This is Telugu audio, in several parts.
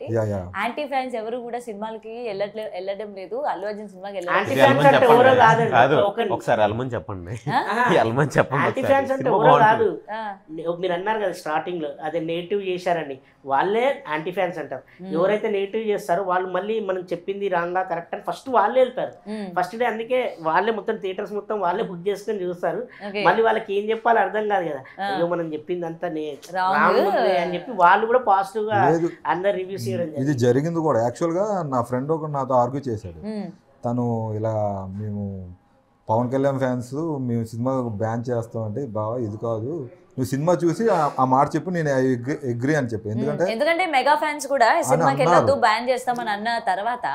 కాబట్టి యాంటీ ఫ్యాన్స్ ఎవరు కూడా సినిమాలకి వెళ్ళడం లేదు. అల్లు అర్జున్ సినిమాకి ఒకసారి అల్మని చెప్పండి. మీరు అన్నారు కదా స్టార్టింగ్ లో అదే నెగిటివ్ చేశారని, వాళ్ళే యాంటీ ఫ్యాన్స్ అంటారు. ఎవరైతే నెగిటివ్ చేస్తారో వాళ్ళు మళ్ళీ మనం చెప్పింది రాంగా కరెక్ట్ అని ఫస్ట్ వాళ్ళే వెళ్తారు ఫస్ట్ డే. అందుకే వాళ్ళే మొత్తం థియేటర్స్ మొత్తం వాళ్ళే బుక్ చేసుకొని చూస్తారు. మళ్ళీ వాళ్ళకి ఏం చెప్పాలో అర్థం కాదు కదా, అయ్యో మనం చెప్పింది అంతా అని చెప్పి వాళ్ళు కూడా పాజిటివ్ గా అందరు రివ్యూస్ చేయడం. ఇది జరిగింది కూడా. యాక్చువల్ గా నా ఫ్రెండ్ ఒక నాతో ఆర్గ్యూ చేశాడు. తను ఇలా మేము పవన్ కళ్యాణ్ ఫ్యాన్స్ మేము సినిమా బ్యాన్ చేస్తామంటే బావా ఇది కాదు, నువ్వు సినిమా చూసి ఆ మాట చెప్పు, నేను అగ్రీ అని చెప్పి. ఎందుకంటే మెగా ఫ్యాన్స్ కూడా సినిమాకి వెళ్ళొద్దు బ్యాన్ చేస్తామని అన్న తర్వాత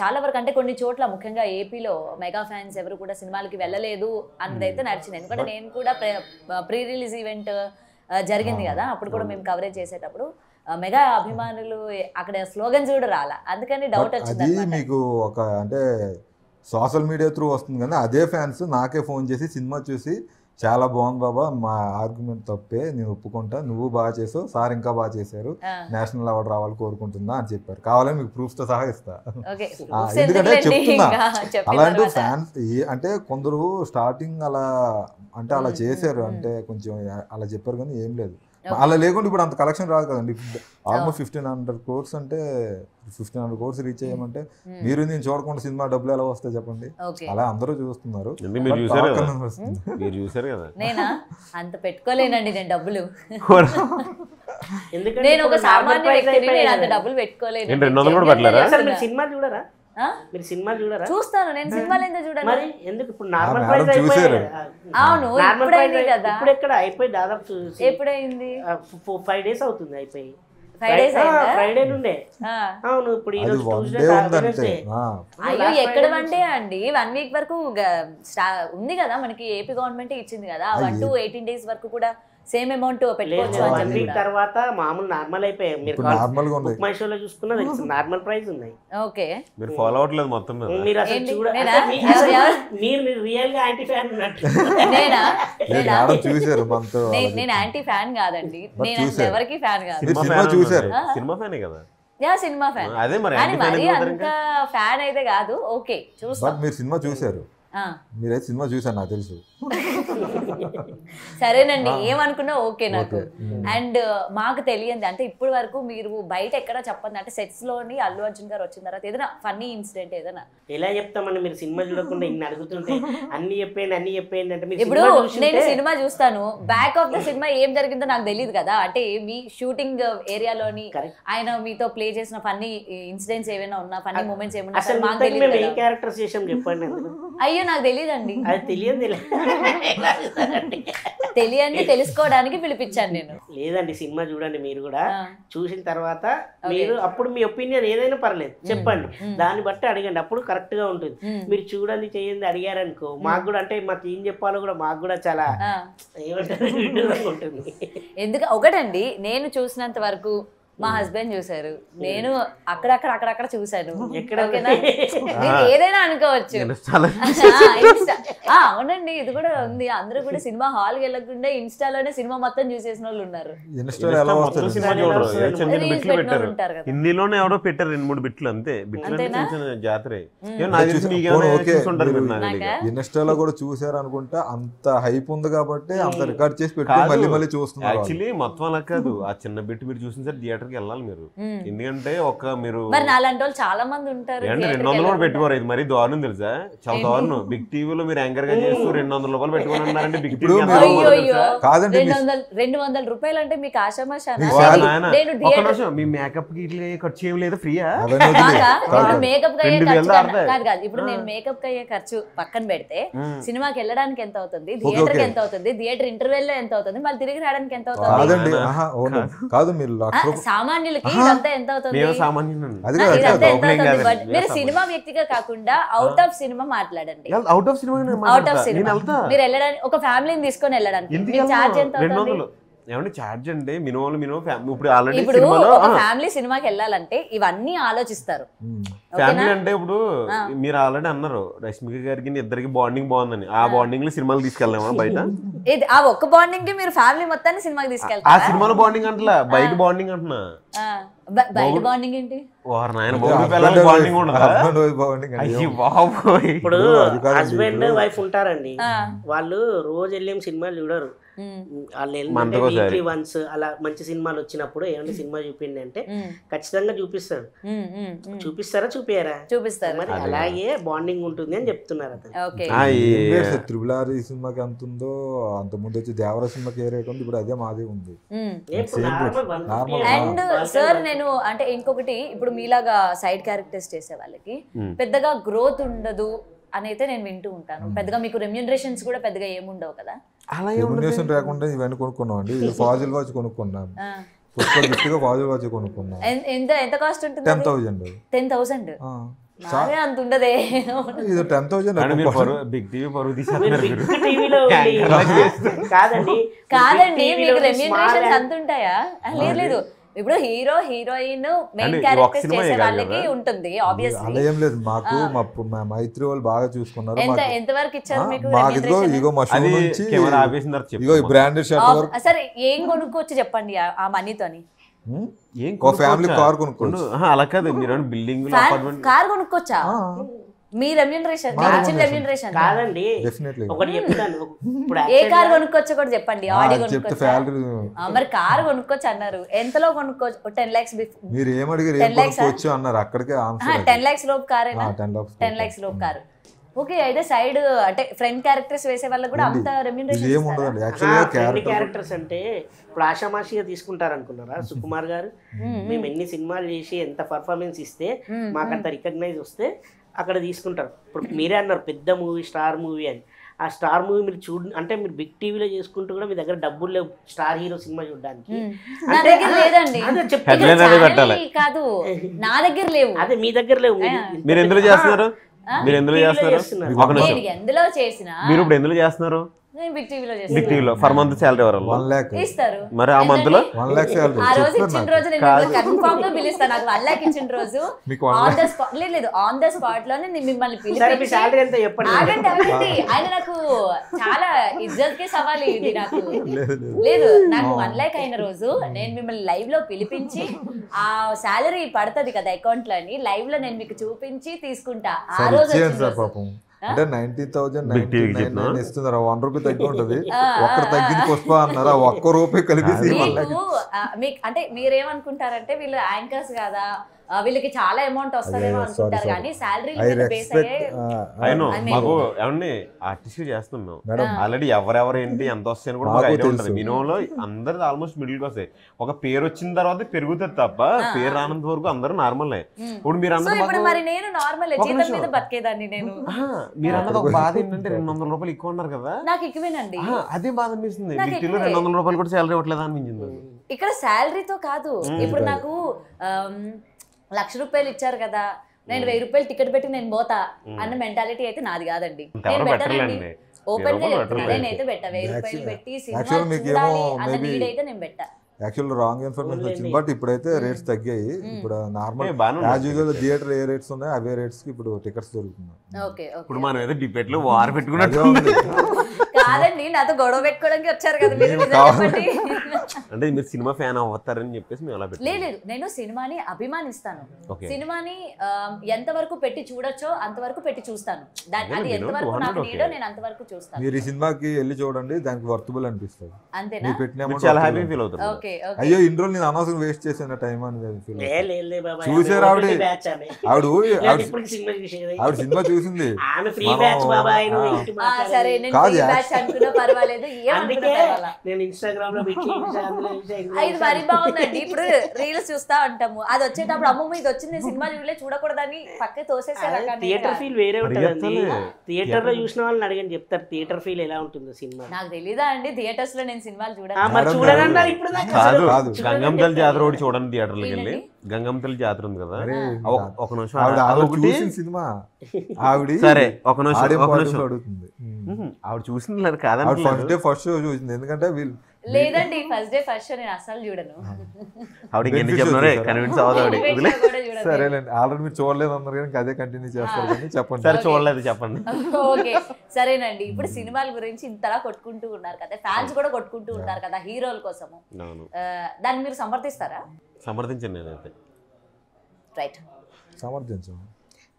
చాలా వరకు అంటే కొన్ని చోట్ల ముఖ్యంగా ఏపీలో మెగా ఫ్యాన్స్ ఎవరు కూడా సినిమాలకి వెళ్ళలేదు అన్నదైతే నడిచింది. ఎందుకంటే నేను కూడా ప్రీ రిలీజ్ ఈవెంట్ జరిగింది కదా, అప్పుడు కూడా మేము కవరేజ్ చేసేటప్పుడు మెగా అభిమానులు అక్కడ స్లోగన్స్ కూడా రాలా, అందుకని డౌట్ వచ్చింది. మీకు ఒక అంటే సోషల్ మీడియా త్రూ వస్తుంది కానీ అదే ఫ్యాన్స్ నాకే ఫోన్ చేసి సినిమా చూసి చాలా బాగుంది బాబా, మా ఆర్గ్యుమెంట్ తప్పే, నేను ఒప్పుకుంటా, నువ్వు బాగా చేసావు, సార్ ఇంకా బాగా చేశారు, నేషనల్ అవార్డు రావాలి కోరుకుంటుందా అని చెప్పారు. కావాలని మీకు ప్రూఫ్స్ తో సహా ఇస్తా. ఎందుకంటే చెప్తున్నా అలాంటి ఫ్యాన్స్ అంటే కొందరు స్టార్టింగ్ అలా అంటే అలా చేశారు, అంటే కొంచెం అలా చెప్పారు కానీ ఏం లేదు. అలా లేకుండా ఇప్పుడు అంత కలెక్షన్ రాదు కదండి. ఆల్మోస్ట్ 1500 crores అంటే 1500 crores రీచ్ అయ్యామంటే మీరు నేను చూడకుండా సినిమా డబ్బులు ఎలా వస్తాయి చెప్పండి. అలా అందరూ చూస్తున్నారు. మీరు చూసారు కదా. నేనా అంత పెట్టుకోలేనండి నేను డబ్బులు. నేను ఒక సామాన్య వ్యక్తిని, నేను అంత డబ్బులు పెట్టుకోలేను. సినిమా చూడరా? మీరు సినిమా చూడరా? చూస్తాను నేను. సినిమాలు ఎందుకు చూడను? మరి ఎందుకు ఇప్పుడు నార్మల్ ప్రైస్ అయిపోయింది. అవును ఇప్పుడైంది కదా. ఇప్పుడు ఎక్కడ అయిపోయి దాదాపు ఎప్పుడైంది? 5 days అవుతుంది అయిపోయి. 5 days ఫ్రైడే నుండే. అవును ఇప్పుడు ఈ రోజు ట్యూస్డే. అయ్యో ఎక్కడ వన్ డే అండి, 1 week వరకు ఉంది కదా మనకి, ఏపీ గవర్నమెంట్ ఇచ్చింది కదా. 1 to 18 days వరకు కూడా సేమ్ అమౌంట్ పెట్టుకోవచ్చు అని చెప్పి. తర్వాత మామూలు నార్మల్ అయిపోయి మీరు బుక్ మై షోలో చూసుకున్నా నార్మల్ ప్రైస్ ఉన్నాయి. ఓకే మీరు ఫాలో అవట్లేదు మొత్తం. మీరు అసలు మీరు రియల్ గా యాంటీ ఫ్యాన్ ఉన్నట్టు. నేను యాంటీ ఫ్యాన్ కాదండి, నేను ఎవరికి ఫ్యాన్ కాదు. సినిమా ఫ్యానే కదా. సినిమా ఫ్యాన్ అదే మరి అంత ఫ్యాన్ అయితే కాదు. ఓకే చూస్తా. మీరు సినిమా చూసారు, మీరైతే సినిమా చూసారు నాకు తెలుసు. సరేనండి ఏమనుకున్నా ఓకే నాకు. అండ్ మాకు తెలియంది అంటే ఇప్పుడు వరకు మీరు బయట ఎక్కడ చెప్పండి అంటే సెట్స్ లోని అల్లు అర్జున్ గారు వచ్చిన తర్వాత ఏదైనా ఫన్నీ ఇన్సిడెంట్ ఏదైనా ఎలా చెప్తామని మీరు సినిమా చూడకుండా ఇన్ని అడుగుతుంటే అన్ని చెప్పేయండి అంటే ఇప్పుడు నేను సినిమా చూస్తాను, బ్యాక్ ఆఫ్ ద సినిమా ఏం జరిగిందో నాకు తెలియదు కదా. అంటే మీ షూటింగ్ ఏరియాలోని ఆయన మీతో ప్లే చేసిన ఫన్నీ ఇన్సిడెంట్స్ ఏమైనా ఉన్నా, ఫన్నీ మూమెంట్స్ ఏమైనా చెప్పండి. అయ్యో నాకు తెలియదండి. అది తెలియండి తెలుసుకోవడానికి పిలిపించాను నేను. లేదండి సినిమా చూడండి మీరు కూడా, చూసిన తర్వాత మీరు అప్పుడు మీ ఒపీనియన్ ఏదైనా పర్లేదు చెప్పండి, దాన్ని బట్టి అడగండి, అప్పుడు కరెక్ట్ గా ఉంటుంది. మీరు చూడండి చేయండి అడిగారనుకో మాకు కూడా అంటే మాకు ఏం చెప్పాలో కూడా మాకు కూడా చాలా ఏమంటారు ఉంటుంది. ఎందుకు ఒకటండి నేను చూసినంత వరకు మా హస్బెండ్ చూసారు, నేను అక్కడక్కడ చూసాను. ఏదైనా అనుకోవచ్చు. అవునండి ఇది కూడా ఉంది. అందరూ కూడా సినిమా హాల్ వెళ్ళకుండా ఇన్స్టాలోనే సినిమా మొత్తం చూసేసిన వాళ్ళు ఉన్నారు. హిందీలోనే ఎవరో పెట్టారు 2-3 బిట్లు అంతే. జాతర ఇన్స్టాలో కూడా చూసారు అనుకుంటా. అంత హైప్ ఉంది కాబట్టి అంత రికార్డ్ చేసి పెట్టి మళ్ళీ చూస్తున్నారు. యాక్చువల్లీ మొత్తం అలా కాదు, ఆ చిన్న బిట్ మీరు చూసిన సార్ థియేటర్ వెళ్ళాలి మీరు. ఎందుకంటే ఒక మీరు చాలా మంది ఉంటారు 200 కూడా పెట్టుకోరు. ఇది మరి దారుణం తెలుసా, చాలా దారుణం. బిగ్ టీవీలో మీరు యాంకర్ గా చేస్తూ 200 రూపాయలు పెట్టుకుని ఉన్నారంటే బిగ్ టీవీ కాదండి. 200 రూపాయలు అంటే మీకు ఆశామాషా? మీ మేకప్ కి ఖర్చు ఏం లేదా ఫ్రీయా? మేకప్ కాదు. ఇప్పుడు నేను మేకప్ అయ్యే ఖర్చు పక్కన పెడితే సినిమాకి వెళ్ళడానికి ఎంత అవుతుంది, థియేటర్ కి ఎంత అవుతుంది, థియేటర్ ఇంటర్వెల్ లో ఎంత అవుతుంది, మళ్ళీ తిరిగి రావడానికి ఎంత అవుతుంది, సామాన్యులకి ఇదంతా ఎంత అవుతుంది? మీరు సినిమా వ్యక్తిగా కాకుండా అవుట్ ఆఫ్ సినిమా మాట్లాడండి. అవుట్ ఆఫ్ సినిమా మీరు వెళ్ళడానికి ఒక ఫ్యామిలీని తీసుకొని వెళ్ళడానికి చార్జ్ ఎంత అవుతుంది? ఏమంటే ఛార్జ్ అంటే మినిమం ఇప్పుడు ఆల్రెడీ ఇప్పుడు ఒక ఫ్యామిలీ సినిమాకి వెళ్ళాలంటే ఇవన్నీ ఆలోచిస్తారు. ఫ్యామిలీ అంటే ఇప్పుడు మీరు ఆల్రెడీ అన్నారు రష్మిక గారికి ఇద్దరికి బాండింగ్ బాగుందని. ఆ బాండింగ్ లో సినిమాలు తీసుకెళ్దామా బయట? ఇది ఆ ఒక్క బాండింగ్ కి మీరు ఫ్యామిలీ మొత్తాన్ని సినిమాకి ఆ తీసుకెళ్తారా? సినిమాలో బాండింగ్ అంటలా, బయట బాండింగ్ అంటున్నా. బయట బాండింగ్ ఏంటి? వారు నాయన బాండింగ్ ఉండదా? అయ్యి బాబోయ్. ఇప్పుడు హస్బెండ్ వైఫ్ ఉంటారండి, వాళ్ళు రోజు వెళ్ళేం సినిమాలు చూడరు. వాళ్ళు వెళ్ళిందంటే వీక్లీ వన్స్ అలా మంచి సినిమాలు వచ్చినప్పుడు ఏమంటే సినిమా చూపిండి అంటే ఖచ్చితంగా చూపిస్తాడు. చూపిస్తారా చూపియారా? చూపిస్తారు. మరి అలాగే బాండింగ్ ఉంటుంది అని చెప్తున్నారు అతను. త్రిబుల్ ఆర్ ఈ సినిమాకి ఎంత ఉందో అంత ముందు వచ్చి దేవర సినిమాకి ఏ రేట్ ఉంది, ఇప్పుడు అదే మాదే ఉంది. అండ్ సార్ నేను అంటే ఇంకొకటి, ఇప్పుడు మీలాగా సైడ్ క్యారెక్టర్స్ చేసే వాళ్ళకి పెద్దగా గ్రోత్ ఉండదు అని అయితే నేను వింటూ ఉంటాను. పెద్దగా మీకు రెమ్యూనరేషన్స్ కూడా పెద్దగా ఏముండవు కదా? రెమ్యూనరేషన్ రాకుండా ఇవన్నీ కొనుక్కున్నాం అండి. ఫాజిల్ వాచ్ కొనుక్కున్నాం, పుష్ప గిఫ్ట్ గా ఫాజిల్ వాచ్ కొనుక్కున్నాం. ఎంత కాస్ట్ ఉంటుంది? 10,000. 10,000 అంత ఉండదే. ఇది 10,000 బిగ్ టీవీ పరుగు తీసేస్తున్నారు. కాదండి, మీకు రెమ్యూనరేషన్స్ అంత ఉంటాయా? లేదు, ఇప్పుడు హీరో హీరోయిన్ మెయిన్ క్యారెక్టర్స్ చేసే వాళ్ళకి ఉంటుంది ఆబ్వియస్లీ. అలా ఏం లేదు, మాకు మా మైత్రి వాళ్ళు బాగా చూసుకున్నారు. ఎంత వరకు ఇచ్చారు మీకు? ఇగో మా షో నుంచి ఇగో ఈ బ్రాండెడ్ షర్ట్ వరకు. సరే ఏం కొనుక్కోవచ్చు చెప్పండి ఆ మనీతోని? ఫ్యామిలీ కార్ కొనుక్కోవచ్చు. అలా కాదు, మీరు బిల్డింగ్ కార్ కొనుక్కోవచ్చా? మీ రెమ్యూనరేషన్ ఇచ్చిన రెమ్యూనరేషన్ కాదండి. ఒకటి చెప్తాను, ఇప్పుడు ఏ కార్ కొనుక్కోవచ్చో కూడా చెప్పండి. ఆడి కొనుక్కోవచ్చా? మరి కార్ కొనుక్కోవచ్చు అన్నారు, ఎంతలో కొనుక్కోవచ్చు? 10 lakhs. మీరు ఏమడిగారు? 10 lakhs అన్నారు, అక్కడికే 10 lakhs లోపు కారేనా? 10 lakhs లోపు కారు. ఓకే, అయితే సైడ్ అంటే ఫ్రెండ్ క్యారెక్టర్స్ వేసే వాళ్ళకి కూడా అంత రెమ్యూనరేషన్? క్యారెక్టర్స్ అంటే ఇప్పుడు ఆషామాషిగా తీసుకుంటారు అనుకున్నారా సుకుమార్ గారు? మేము ఎన్ని సినిమాలు చేసి ఎంత పర్ఫార్మెన్స్ ఇస్తే మాకంత రికగ్నైజ్ వస్తే అక్కడ తీసుకుంటారు. ఇప్పుడు మీరే అన్నారు పెద్ద మూవీ, స్టార్ మూవీ అని. ఆ స్టార్ మూవీ మీరు అంటే మీరు బిగ్ టీవీలో చేసుకుంటూ కూడా మీ దగ్గర డబ్బులు లేవు స్టార్ హీరో సినిమా చూడడానికి. కాదు, నా దగ్గర లేవు. అదే మీ దగ్గర లేవు. మీరు ఎందులో చేస్తున్నారు? ఎందులో చేసినా మీరు ఇప్పుడు ఎందులో చేస్తున్నారు? బిగ్ టీవీలో ఫర్ మంత్ సాలరీ ఇస్తారు. మరి ఆ మంత్ లో 1 lakh salary ఆ రోజు ఇచ్చిన రోజు నేను కన్ఫర్మ్ గా పిలుస్తాను. నాకు 1 lakh ఇచ్చిన రోజు ఆన్ ద స్పాట్ లోనే మిమ్మల్ని పిలిచి ఆగండి. ఆయన నాకు చాలా ఇజ్జత్ కే సవాల్ ఇది. నాకు లేదు, నాకు 1 lakh అయిన రోజు నేను మిమ్మల్ని లైవ్ లో పిలిపించి ఆ సాలరీ పడుతుంది కదా అకౌంట్ లో అని లైవ్ లో నేను మీకు చూపించి తీసుకుంటా. ఆ రోజు అంటే 90,000 ఇస్తున్నారు, 1 రూపీ తగ్గి ఉంటది. ఒక్కరు తగ్గింది పుష్ప అన్నారు, 1 రూపాయి కలిపి. అంటే మీరేమనుకుంటారంటే వీళ్ళు యాంకర్స్ కదా, వీళ్ళకి చాలా అమౌంట్ వస్తుందేమో అనుకుంటారు, కానీ శాలరీ బేస్ మాకు ఏమండి ఆర్టిస్ట్ చేస్తున్నాం ఆల్రెడీ. ఎవరెవరు ఏంటి ఎంత వస్తాయని కూడా మాకు ఐడియా ఉంటుంది. మినిమంలో అందరు ఆల్మోస్ట్ మిడిల్ క్లాస్. ఒక పేరు వచ్చిన తర్వాత పెరుగుతుంది తప్ప పేరు రానంత వరకు అందరూ నార్మలే. ఇప్పుడు మీరు అన్నది మరి నేను నార్మల్ జీతం మీద బతికేదాన్ని. నేను మీరు అన్నది ఒక బాధ ఏంటంటే 200 రూపాయలు ఎక్కువ ఉన్నారు కదా, నాకు ఎక్కువేనండి. అదే బాధ అనిపిస్తుంది. 200 రూపాయలు కూడా శాలరీ ఇవ్వట్లేదు అనిపించింది. ఇక్కడ శాలరీతో కాదు, ఇప్పుడు నాకు 1,00,000 రూపాయలు ఇచ్చారు కదా, నేను 1000 రూపాయలు టికెట్ పెట్టి నేను పోతా అన్న మెంటాలిటీ అయితే నాది కాదండి. నేను పెట్టానండి, ఓపెన్ గా చెప్తున్నా. నేనైతే పెట్టా 1000 రూపాయలు పెట్టి సినిమా చూడాలి అన్న నీడ్ అయితే నేను పెట్టా. యాక్చువల్ రాంగ్ ఇన్ఫర్మేషన్ వచ్చింది, బట్ ఇప్పుడైతే రేట్స్ తగ్గాయి. ఇప్పుడు నార్మల్ యాజ్ యూజువల్ థియేటర్ ఏ రేట్స్ ఉన్నాయి అవే రేట్స్ కి ఇప్పుడు టికెట్స్ దొరుకుతున్నాయి. ఇప్పుడు మనం ఏదో డిబేట్ లో వార్ పెట్టుకున్నట్టు కాదండి, నాతో గొడవ పెట్టుకోవడానికి వచ్చారు కదా మీరు. అంటే మీరు సినిమా ఫ్యాన్ అవుతారని చెప్పేసి మేము అలా పెట్టాం. లేదు, నేను సినిమాని అభిమానిస్తాను. సినిమాని ఎంతవరకు పెట్టి చూడొచ్చో అంతవరకు పెట్టి చూస్తాను. అది ఎంతవరకు నాకు నీడో నేను అంతవరకు చూస్తాను. మీరు ఈ సినిమాకి వెళ్ళి చూడండి, దానికి వర్తబుల్ అనిపిస్తుంది. అంతేనా? చాలా హ్యాపీ ఫీల్ అవుతారు. అయ్యో ఇన్ని రోజులు నేను అనవసరం వేస్ట్ చేసిన టైం అని చూసారు. ఆవిడ సినిమా చూసింది. మరి బాగుందండి. ఇప్పుడు రీల్స్ చూస్తా ఉంటాము, అది వచ్చేటప్పుడు అమ్మమ్మ ఇది వచ్చింది సినిమా చూడలే చూడకూడదని పక్క తోసేసారు. థియేటర్ ఫీల్ వేరే ఉంటుంది. థియేటర్ లో చూసిన వాళ్ళని అడిగని చెప్తారు థియేటర్ ఫీల్ ఎలా ఉంటుందో సినిమా. నాకు తెలీదా అండి, థియేటర్స్ లో నేను సినిమాలు చూడాలి. గంగంతల్ జాతర ఒకటి చూడండి థియేటర్లోకి వెళ్ళి. గంగంతల్ జాతర ఉంది కదా, ఒక నిమిషం సినిమా సరే ఒక నిమిషం అడుగుతుంది. ఆవిడ చూసింది కాదండి, ఫస్ట్ షో చూసింది. ఎందుకంటే వీళ్ళు లేదండి, ఫస్ట్ డే ఫస్ట్ షో నేను అసలు చూడను. ఆవిడకి ఎన్ని చెప్పినారే కన్విన్స్ అవ్వదు. డైలాగ్ సరేలేండి, ఆల్రెడీ మీరు చూడలేదు అన్నారు కానీ అదే కంటిన్యూ చేస్తారు కానీ చెప్పండి. సరే చూడలేదు చెప్పండి. ఓకే సరేనండి. ఇప్పుడు సినిమాల గురించి ఇంతలా కొట్టుకుంటూ ఉన్నారు కదా, ఫ్యాన్స్ కూడా కొట్టుకుంటూ ఉన్నారు కదా హీరోల కోసము, దాన్ని మీరు సమర్థిస్తారా? సమర్థించండి నేనైతే. రైట్, సమర్థించు.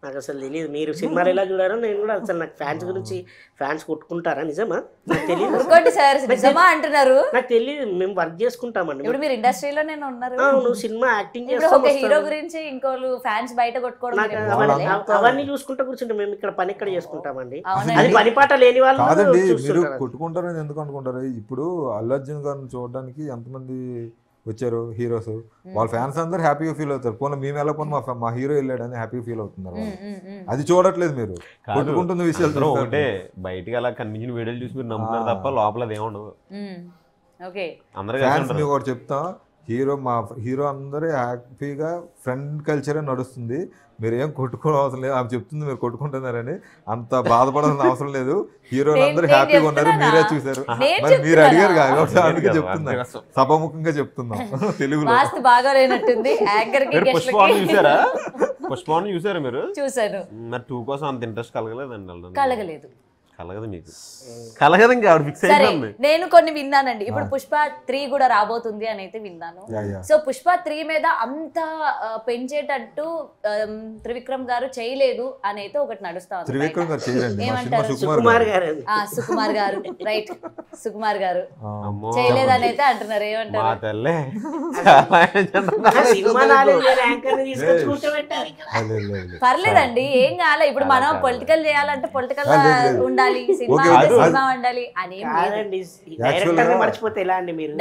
నాకు అసలు తెలియదు మీరు సినిమాలు ఎలా చూడారో, నేను కూడా అసలు నాకు ఫ్యాన్స్ గురించి, ఫ్యాన్స్ కొట్టుకుంటారా నిజమా నాకు తెలియదు. నిజమా అంటున్నారు? నాకు తెలియదు, మేము వర్క్ చేసుకుంటామండి. ఇప్పుడు మీరు ఇండస్ట్రీలోనే ఉన్నారు, నువ్వు సినిమా యాక్టింగ్ ఒక హీరో గురించి ఇంకోళ్ళు ఫ్యాన్స్ బయట కొట్టుకోవడం, అవన్నీ చూసుకుంటా కూర్చుంటాం. మేము ఇక్కడ పని ఎక్కడ చేసుకుంటామండి, అది పని పాట లేని వాళ్ళు. కాదండి, మీరు కొట్టుకుంటారని ఎందుకు అనుకుంటారు? ఇప్పుడు అల్లు అర్జున్ గారిని చూడడానికి ఎంతమంది వచ్చారు హీరోస్, వాళ్ళ ఫ్యాన్స్ అందరూ హ్యాపీగా ఫీల్ అవుతారు. పోనీ మేము వెళ్ళకపోతే మా హీరో వెళ్ళాడని హ్యాపీగా ఫీల్ అవుతున్నారు. అది చూడట్లేదు మీరు, కొట్టుకుంటున్న విషయాలు అంటే బయటికి అలా కనిపించిన వీడియోలు చూసి మీరు నమ్ముతున్నారు తప్ప లోపల అది ఏముండదు. ఫ్యాన్స్ మీకు ఒకటి చెప్తా, హీరో అందరూ హ్యాపీగా ఫ్రెండ్ కల్చరే నడుస్తుంది. మీరు ఏం కొట్టుకోవడం అవసరం లేదు. ఆమె చెప్తుంది మీరు కొట్టుకుంటున్నారని, అంత బాధపడాల్సిన అవసరం లేదు. హీరోలు అందరూ హ్యాపీగా ఉన్నారు, మీరే చూసారు. మరి మీరు అడిగారు కాబట్టి అందుకే చెప్తున్నా, సభాముఖంగా చెప్తున్నాం తెలుగులో. పుష్పవన్ చూసారా మీరు? చూసారు. మరి 2 కోసం అంత ఇంట్రెస్ట్ కలగలేదండి? కలగలేదు. కలగదు మీకు, కలగదు ఇంకా ఫిక్స్ అయిపోయింది. నేను కొన్ని విన్నానండి, ఇప్పుడు పుష్ప 3 కూడా రాబోతుంది అని అయితే విన్నాను. సో పుష్ప 3 మీద అంత పెంచేటట్టు త్రివిక్రమ్ గారు చేయలేదు అని అయితే ఒకటి నడుస్తా ఉంది. ఏమంటారు? సుకుమార్ గారు, రైట్, సుకుమార్ గారు చేయలేదు అని అయితే అంటున్నారు. ఏమంటారు? పర్లేదండి, ఏం కాలే. ఇప్పుడు మనం పొలిటికల్ చేయాలంటే పొలిటికల్ ఉండాలి, సినిమా ఉండాలి అని.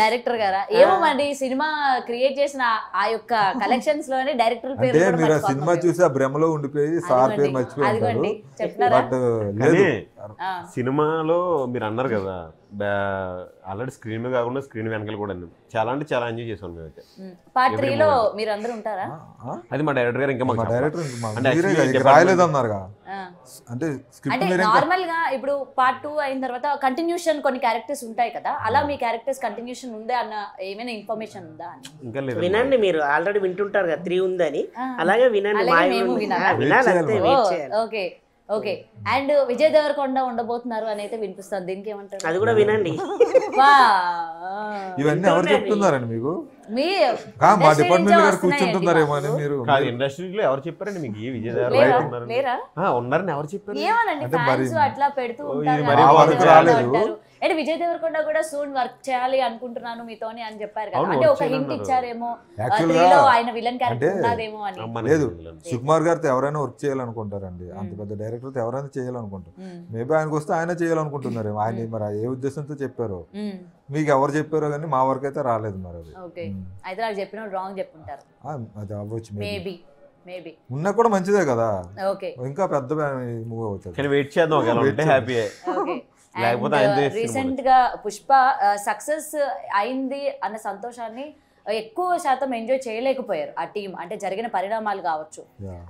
డైరెక్టర్ గారా ఏమో మరి, సినిమా క్రియేట్ చేసిన ఆ యొక్క కలెక్షన్స్ లోనే డైరెక్టర్ పేరు సినిమా చూసి ఆ భ్రమలో ఉండిపోయి సార్ పేరు మర్చిపోయి చెప్తున్నారా? సినిమాలో మీరు అన్నారు కదా, ఆల్రెడీ స్క్రీన్ మీద కాకుండా స్క్రీన్ వెనకాల కూడా చాలా అంటే చాలా ఎంజాయ్ చేసాం మేమైతే. పార్ట్ 3 లో మీరు అందరూ ఉంటారా? అది మా డైరెక్టర్ గారు ఇంకా రాయలేదన్నారుగా. అంటే నార్మల్ గా ఇప్పుడు పార్ట్ 2 అయిన తర్వాత కంటిన్యూషన్ కొన్ని క్యారెక్టర్స్ ఉంటాయి కదా, అలా మీ క్యారెక్టర్స్ కంటిన్యూషన్ ఉందా అన్న ఏమైనా ఇన్ఫర్మేషన్ ఉందా? ఇంకా లేదు. వినండి, మీరు ఆల్రెడీ వింటుంటారు కదా 3 ఉందని, అలాగే వినండి. Okay okay. And Vijay Deverakonda ఉండబోతున్నారు అని అయితే వినిపిస్తుంది, దీనికి ఏమంటారు? అది కూడా వినండి. ఇవన్నీ ఎవరు చెప్తున్నారండి మీకు? మా డిపార్ట్మెంట్ గారు కూర్చుంటున్నారేమో అని. మీరు ఇండస్ట్రీలో ఎవరు చెప్పారండి మీకు విజయ్ దేవరకొండ ఉన్నారని ఎవరు చెప్పారు? ఏమోనండి, ఫ్యాన్స్ అట్లా పెడుతూ ఉంటారు. అంటే విజయ్ దేవరకొండ కూడా సూన్ వర్క్ చేయాలి అనుకుంటున్నాను మీతోని అని చెప్పారు కదా, అంటే ఒక హింట్ ఇచ్చారేమో ఆయన విలన్ క్యారెక్టర్ ఉన్నాదేమో అని. లేదు, సుకుమార్ గారితో ఎవరైనా వర్క్ చేయాలనుకుంటారండి, అంత పెద్ద డైరెక్టర్తో ఎవరైనా చేయాలనుకుంటారు. మేబీ ఆయనకు వస్తే ఆయన చేయాలనుకుంటున్నారు. ఆయన మరి ఏ ఉద్దేశంతో చెప్పారో మీకు ఎవరు చెప్పారో కానీ మా వరకు అయితే రాలేదు. మరి అది అయితే నాకు చెప్పిన రాంగ్ చెప్పుంటారు, అది అవ్వచ్చు. మేబీ ఉన్నా కూడా మంచిదే కదా, ఓకే, ఇంకా పెద్ద మూవ్ అవుతుంది. వెయిట్ చేద్దాం, హ్యాపీ. రీసెంట్ గా పుష్ప సక్సెస్ అయింది అన్న సంతోషాన్ని ఎక్కువ శాతం ఎంజాయ్ చేయలేకపోయారు ఆ టీం. అంటే జరిగిన పరిణామాలు కావచ్చు,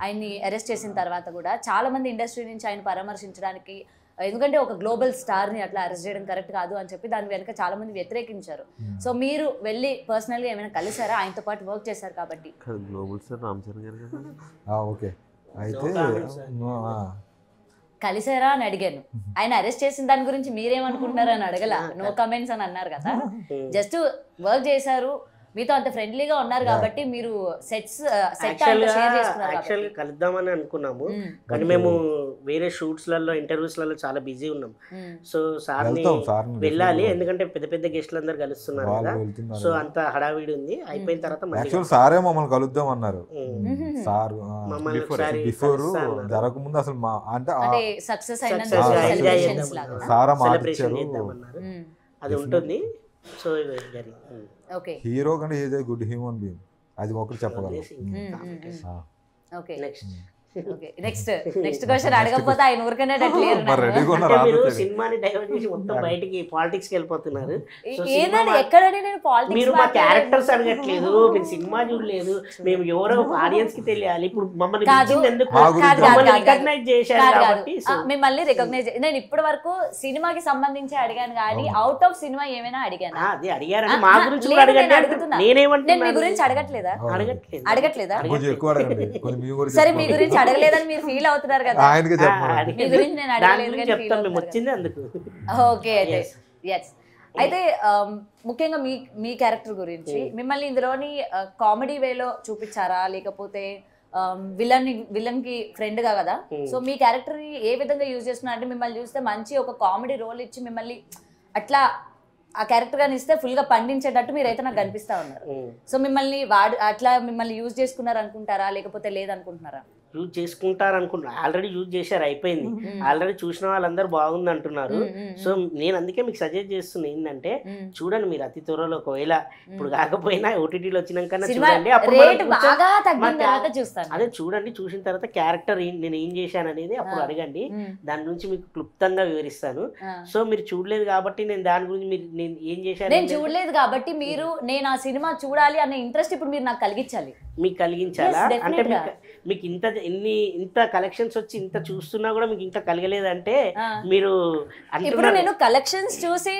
ఆయన్ని అరెస్ట్ చేసిన తర్వాత కూడా చాలా మంది ఇండస్ట్రీ నుంచి ఆయన పరామర్శించడానికి, ఎందుకంటే ఒక గ్లోబల్ స్టార్ ని అట్లా అరెస్ట్ చేయడం కరెక్ట్ కాదు అని చెప్పి దాని వెనక చాలా మంది వ్యతిరేకించారు. సో మీరు వెళ్ళి పర్సనల్ గా ఏమైనా కలిసారా? ఆయనతో పాటు వర్క్ చేశారు కాబట్టి. గ్లోబల్ స్టార్ రామ్ చరణ్ గారు ఓకే, అయితే కలిసారా అని అడిగాను. ఆయన అరెస్ట్ చేసిన దాని గురించి మీరేమనుకుంటున్నారు అని అడగల, నో కమెంట్స్ అని అన్నారు కదా. జస్ట్ వర్క్ చేశారు, మీతో అంత ఫ్రెండ్లీగా ఉన్నారు కాబట్టి మీరు యాక్చువల్గా కలుద్దామని అనుకున్నాము, కానీ మేము వేరే షూట్స్లలో ఇంటర్వ్యూస్లలో చాలా బిజీ ఉన్నాం. సో సార్ని వెళ్ళాలి, ఎందుకంటే పెద్ద పెద్ద గెస్ట్లు అందరు కలుస్తున్నారు కదా, సో అంత హడావిడి ఉంది. అయిపోయిన తర్వాత సారే మమ్మల్ని కలుద్దాం అన్నారు. సార్ బిఫోర్ జరగకముందు అసలు అంటే సక్సెస్ సెలబ్రేషన్ చేద్దామన్నారు, అది ఉంటుంది. సో ఓకే, హీరో కంటే is a good human being, అది ఒకటి చెప్పగలను. ఓకే, ఓకే నెక్స్ట్ క్వశ్చన్ అడగకపోతే ఆయన ఊరికనే లేరు మరి రెడీగా అంటే మీరు సినిమాని డైవర్ట్ చేసి మొత్తం బయటికి పాలిటిక్స్ కి వెళ్ళిపోతున్నారు. So, ఏదండి ఎక్కడండి నేను పాలిటిక్స్ మీరు మా క్యారెక్టర్స్ అడగట్లేదు, మీరు సినిమా చూడలేదు, మేము ఎవరో ఆడియన్స్ కి తెలియాలి. ఇప్పుడు మమ్మల్ని పిలిచింది ఎందుకు, మమ్మల్ని రికగ్నైజ్ చేశారు కాబట్టి. మిమ్మల్ని రికగ్నైజ్ నేను ఇప్పటి వరకు సినిమాకి సంబంధించి అడిగాను కానీ అవుట్ ఆఫ్ సినిమా ఏమైనా అడిగాను. అది అడిగారని మా గురించి కూడా అడగండి. నేనేమంటున్నా, నేను మీ గురించి అడగట్లేదా? ఎక్కువ అడగండి. సరే మీ గురించి అడగలేదని మీరు ఫీల్ అవుతున్నారు కదా, ఆయనకి చెప్పండి. మీ గురించి నేను అడగలేదు కానీ ఫీల్ చెప్తాను, మేము వచ్చింది అందుకు. ఓకే అయితే ఎస్ అయితే ముఖ్యంగా మీ క్యారెక్టర్ గురించి మిమ్మల్ని ఇందులోని కామెడీ వేలో చూపించారా లేకపోతే విలన్ కి ఫ్రెండ్ గా కదా, సో మీ క్యారెక్టర్ ని ఏ విధంగా యూజ్ చేస్తున్నా అంటే మిమ్మల్ని చూస్తే మంచి ఒక కామెడీ రోల్ ఇచ్చి మిమ్మల్ని అట్లా ఆ క్యారెక్టర్ గాని ఇస్తే ఫుల్ గా పండించేటట్టు మీరైతే నాకు కనిపిస్తా ఉన్నారు. సో మిమ్మల్ని అట్లా మిమ్మల్ని యూజ్ చేసుకున్నారు అనుకుంటారా లేకపోతే లేదనుకుంటున్నారా? యూజ్ చేసుకుంటారు అనుకుంటున్నారు, ఆల్రెడీ యూజ్ చేశారు, అయిపోయింది. ఆల్రెడీ చూసిన వాళ్ళందరూ బాగుంది అంటున్నారు. సో నేను అందుకే మీకు సజెస్ట్ చేస్తున్నా ఏంటంటే చూడండి, మీరు అతి త్వరలో ఒకవేళ ఇప్పుడు కాకపోయినా ఓటీటీలో వచ్చినాక చూడండి, అదే చూడండి, చూసిన తర్వాత క్యారెక్టర్ నేను ఏం చేశాను అనేది అప్పుడు అడగండి, దాని గురించి మీకు క్లుప్తంగా వివరిస్తాను. సో మీరు చూడలేదు కాబట్టి నేను దాని గురించి మీరు నేను ఏం చేశాను నేను చూడలేదు కాబట్టి మీరు నేను ఆ సినిమా చూడాలి అనే ఇంట్రెస్ట్ ఇప్పుడు మీరు నాకు కలిగించాలి. మీకు కలిగించాలా అంటే మీకు ఇంత కలెక్షన్స్ వచ్చి ఇంత చూస్తున్నా కూడా మీకు ఇంకా కలగలేదంటే మీరు ఇప్పుడు నేను కలెక్షన్స్ చూసి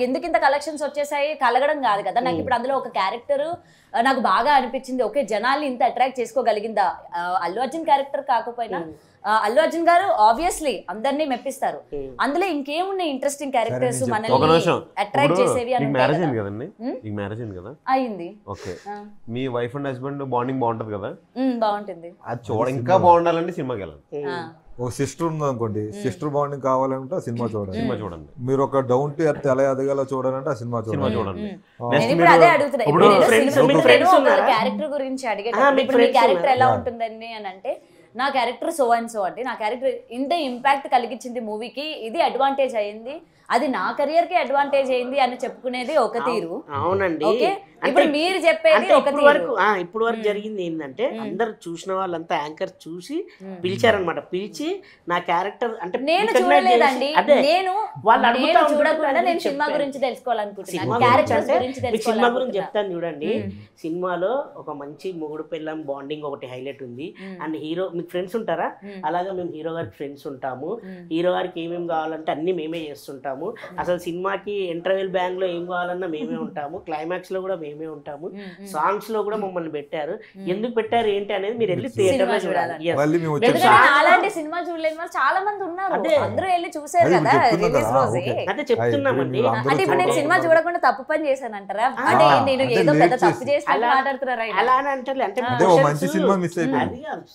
ఎందుకు ఇంత కలెక్షన్స్ వచ్చేసాయి కలగడం కాదు కదా, నాకు ఇప్పుడు అందులో ఒక క్యారెక్టర్ నాకు బాగా అనిపించింది. ఓకే జనాల్ని ఇంత అట్రాక్ట్ చేసుకోగలిగిందా, అల్లు అర్జున్ క్యారెక్టర్ కాకపోయినా అల్లు అర్జున్ గారు ఆబ్వియస్లీ అందరినీ మెప్పిస్తారు, అందులో ఇంకేమున్నాయి ఇంట్రెస్టింగ్ క్యారెక్టర్స్ మనల్ని అట్రాక్ట్ చేసేవి అని అయింది. Okay me wife and husband bonding బాగుంటది కదా, బాగుంటుంది, అది చూడ ఇంకా బాగుండాలంటే సినిమాకి వెళ్ళండి. ఒక సిస్టర్ ఉంది అనుకోండి, సిస్టర్ బాండింగ్ కావాలంటే ఆ సినిమా చూడండి. మీరు ఒక డౌన్ టు ఎర్త్ ఎలా ఎదగాలో చూడాలంటే ఆ సినిమా చూడండి. క్యారెక్టర్ గురించి అడిగేటప్పుడు ఇప్పుడు మీ క్యారెక్టర్ ఎలా ఉంటుందని అని అంటే నా క్యారెక్టర్ సో అండ్ సో అంటే నా క్యారెక్టర్ ఇంత ఇంపాక్ట్ కలిగించింది మూవీకి, ఇది అడ్వాంటేజ్ అయ్యింది, అది నా కెరియర్ కి అడ్వాంటేజ్ అయింది అని చెప్పుకునేది ఒక తీరు. అవునండి, ఇప్పుడు మీరు చెప్పేది ఒక తీరు. ఇప్పుడు వరకు జరిగింది ఏంటంటే అందరు చూసిన వాళ్ళంతా యాంకర్ చూసి పిలిచారనమాట, పిలిచి నా క్యారెక్టర్ అంటే నేను చూడలేదండి, నేను చూడకుండా నేను సినిమా గురించి తెలుసుకోవాలనుకుంటున్నాను. సినిమా గురించి చెప్తాను చూడండి. సినిమాలో ఒక మంచి మొగుడు పిల్లం బాండింగ్ ఒకటి హైలైట్ ఉంది. అండ్ హీరో మీకు ఫ్రెండ్స్ ఉంటారా, అలాగా మేము హీరో గారికి ఫ్రెండ్స్ ఉంటాము. హీరో గారికి ఏమేమి కావాలంటే అన్ని మేమే చేస్తుంటాము. అసలు సినిమాకి ఇంటర్వెల్ బ్యాంగ్ లో ఏం కావాలన్నా మేమే ఉంటాము, క్లైమాక్స్ లో కూడా మేమే ఉంటాము, సాంగ్స్ లో కూడా మమ్మల్ని పెట్టారు. ఎందుకు పెట్టారు ఏంటి అనేది మీరు వెళ్ళి థియేటర్ లో చూడాలి. అలాంటి సినిమా చూడలేని వాళ్ళు చాలా మంది ఉన్నారు, అందరూ వెళ్ళి చూసారు కదా రిలీజ్ రోజే. అదే చెప్తున్నామండి. అంటే ఇప్పుడు నేను సినిమా చూడకుండా తప్పు పని చేశాను అంటారా, అంటే నేను ఏదో పెద్ద తప్పు చేసి మాట్లాడుతున్నారా? అలా అని అంటే